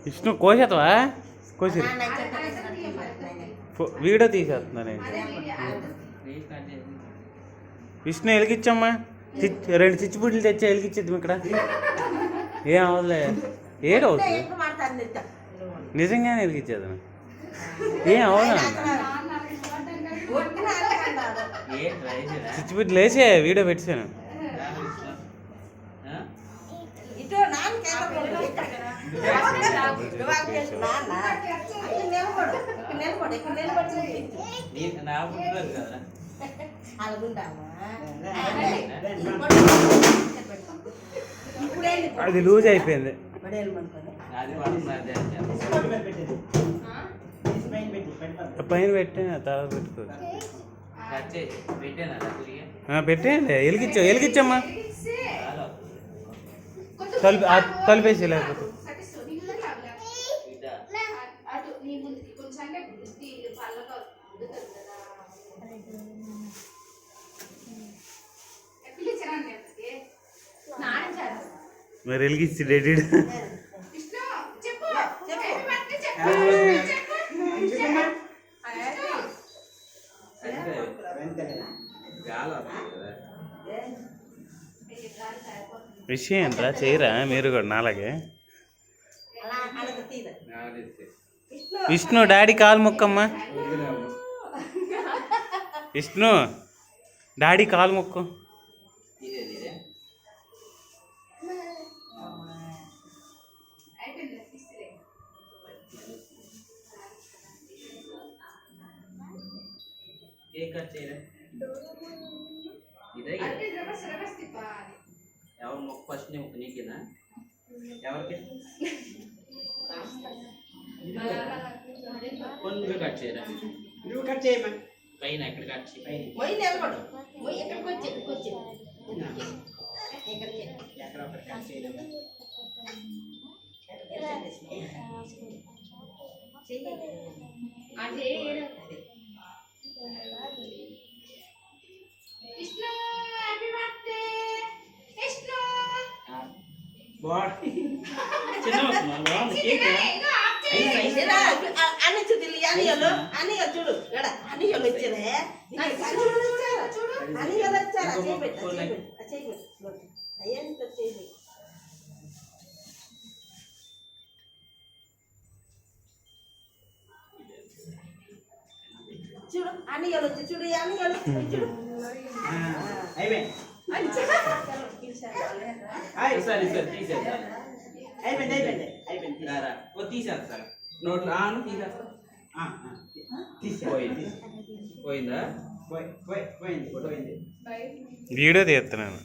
విష్ణు కోసేతవా కోసి వీడియో తీసేస్తున్నాను విష్ణు వెలిగించమ్మా రెండు చిచ్చుబుడ్లు తెచ్చి వెలిగించేద్దాం ఇక్కడ ఏం అవదులే ఏడవుతుంది నిజంగానే వెలిగించేద్దాం ఏం అవదా చిచ్చుబుడ్లు వేసే వీడియో పెట్టాను అది లూజ్ అయిపోయింది పైన పెట్టాను తర్వాత పెట్టుకో పెట్టేయండి వెలిగించమ్మా తలిపేసి లేకపోతే మరి వెలిగించి డెడ్ విషయం ఏంట్రా చేయరా మీరు కూడా నాలాగే విష్ణు డాడీ కాలు మొక్కమ్మా విష్ణు డాడీ కాలు మొక్కు ఎవరు మొక్క ఫస్ట్ మొక్క నీకేనా ఎవరికి నువ్వే కట్ చేయరా నువ్వు కట్ చేయమా పైన ఎక్కడ కట్ చేయి ఎక్కడ ఒకటి కట్ చేయలేము అన్ని చూడు అనియలు చూడు అనియలు వచ్చారే అనియలు వచ్చారా చూడు అనియలు వచ్చి చూడు అనియలు చూడు తీసేస్తా నోట్లో తీసేస్తా పోయిందా వీడియో తీస్తున్నాను.